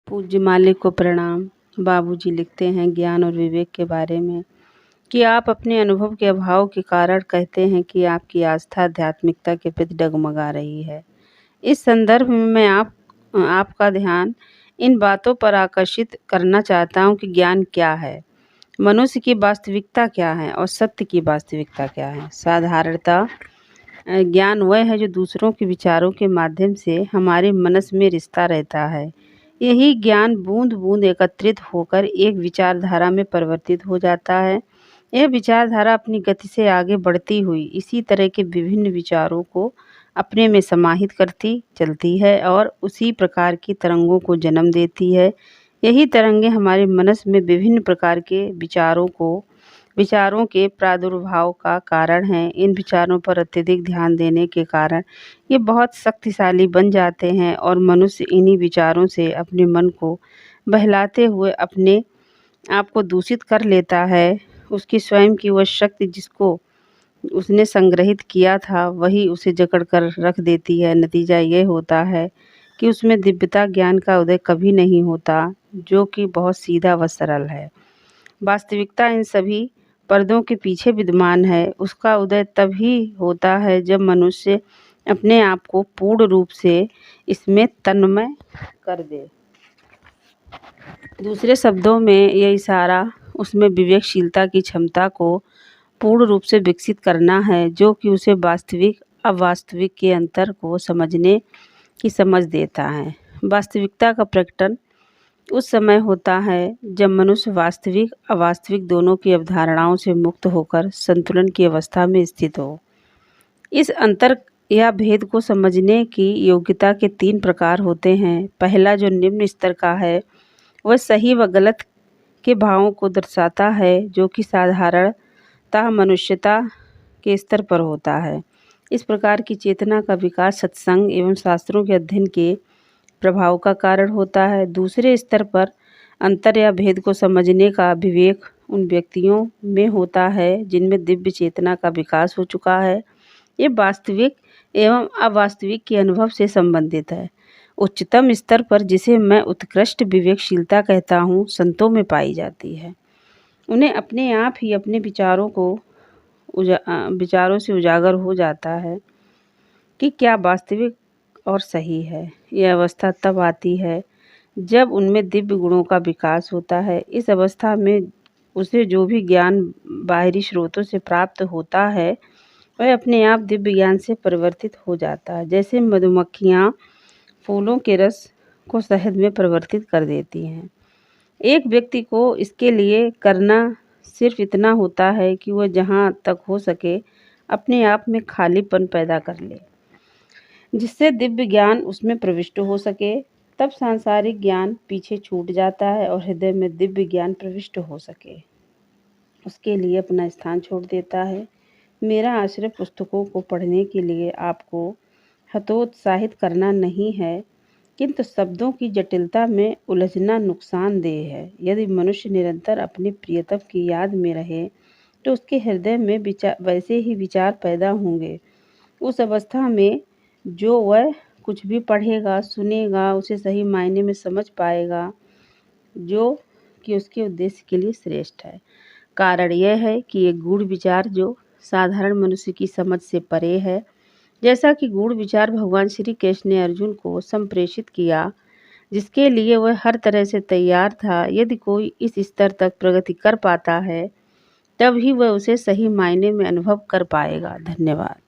पूज्य मालिक को प्रणाम। बाबूजी लिखते हैं ज्ञान और विवेक के बारे में कि आप अपने अनुभव के अभाव के कारण कहते हैं कि आपकी आस्था आध्यात्मिकता के प्रति डगमगा रही है। इस संदर्भ में मैं आपका ध्यान इन बातों पर आकर्षित करना चाहता हूँ कि ज्ञान क्या है, मनुष्य की वास्तविकता क्या है और सत्य की वास्तविकता क्या है। साधारणतः ज्ञान वह है जो दूसरों के विचारों के माध्यम से हमारे मनस में रिश्ता रहता है। यही ज्ञान बूंद बूंद एकत्रित होकर एक विचारधारा में परिवर्तित हो जाता है। यह विचारधारा अपनी गति से आगे बढ़ती हुई इसी तरह के विभिन्न विचारों को अपने में समाहित करती चलती है और उसी प्रकार की तरंगों को जन्म देती है। यही तरंगें हमारे मनस में विभिन्न प्रकार के विचारों के प्रादुर्भाव का कारण हैं। इन विचारों पर अत्यधिक ध्यान देने के कारण ये बहुत शक्तिशाली बन जाते हैं और मनुष्य इन्हीं विचारों से अपने मन को बहलाते हुए अपने आप को दूषित कर लेता है। उसकी स्वयं की वह शक्ति जिसको उसने संग्रहित किया था वही उसे जकड़ कर रख देती है। नतीजा ये होता है कि उसमें दिव्यता ज्ञान का उदय कभी नहीं होता, जो कि बहुत सीधा व सरल है। वास्तविकता इन सभी पर्दों के पीछे विद्यमान है। उसका उदय तभी होता है जब मनुष्य अपने आप को पूर्ण रूप से इसमें तन्मय कर दे। दूसरे शब्दों में यह इशारा उसमें विवेकशीलता की क्षमता को पूर्ण रूप से विकसित करना है, जो कि उसे वास्तविक अवास्तविक के अंतर को समझने की समझ देता है। वास्तविकता का प्रकटन उस समय होता है जब मनुष्य वास्तविक अवास्तविक दोनों की अवधारणाओं से मुक्त होकर संतुलन की अवस्था में स्थित हो। इस अंतर या भेद को समझने की योग्यता के 3 प्रकार होते हैं। पहला, जो निम्न स्तर का है, वह सही व गलत के भावों को दर्शाता है, जो कि साधारणतः मनुष्यता के स्तर पर होता है। इस प्रकार की चेतना का विकास सत्संग एवं शास्त्रों के अध्ययन के प्रभाव का कारण होता है। दूसरे स्तर पर अंतर या भेद को समझने का विवेक उन व्यक्तियों में होता है जिनमें दिव्य चेतना का विकास हो चुका है। ये वास्तविक एवं अवास्तविक के अनुभव से संबंधित है। उच्चतम स्तर पर, जिसे मैं उत्कृष्ट विवेकशीलता कहता हूँ, संतों में पाई जाती है। उन्हें अपने आप ही अपने विचारों से उजागर हो जाता है कि क्या वास्तविक और सही है। यह अवस्था तब आती है जब उनमें दिव्य गुणों का विकास होता है। इस अवस्था में उसे जो भी ज्ञान बाहरी स्रोतों से प्राप्त होता है वह अपने आप दिव्य ज्ञान से परिवर्तित हो जाता है। जैसे मधुमक्खियाँ फूलों के रस को शहद में परिवर्तित कर देती हैं। एक व्यक्ति को इसके लिए करना सिर्फ इतना होता है कि वह जहाँ तक हो सके अपने आप में खालीपन पैदा कर ले, जिससे दिव्य ज्ञान उसमें प्रविष्ट हो सके। तब सांसारिक ज्ञान पीछे छूट जाता है और हृदय में दिव्य ज्ञान प्रविष्ट हो सके उसके लिए अपना स्थान छोड़ देता है। मेरा आश्रय पुस्तकों को पढ़ने के लिए आपको हतोत्साहित करना नहीं है, किंतु शब्दों की जटिलता में उलझना नुकसानदेह है। यदि मनुष्य निरंतर अपने प्रियतम की याद में रहे तो उसके हृदय में वैसे ही विचार पैदा होंगे। उस अवस्था में जो वह कुछ भी पढ़ेगा सुनेगा उसे सही मायने में समझ पाएगा, जो कि उसके उद्देश्य के लिए श्रेष्ठ है। कारण यह है कि एक गूढ़ विचार जो साधारण मनुष्य की समझ से परे है, जैसा कि गूढ़ विचार भगवान श्री कृष्ण ने अर्जुन को संप्रेषित किया, जिसके लिए वह हर तरह से तैयार था। यदि कोई इस स्तर तक प्रगति कर पाता है तब ही वह उसे सही मायने में अनुभव कर पाएगा। धन्यवाद।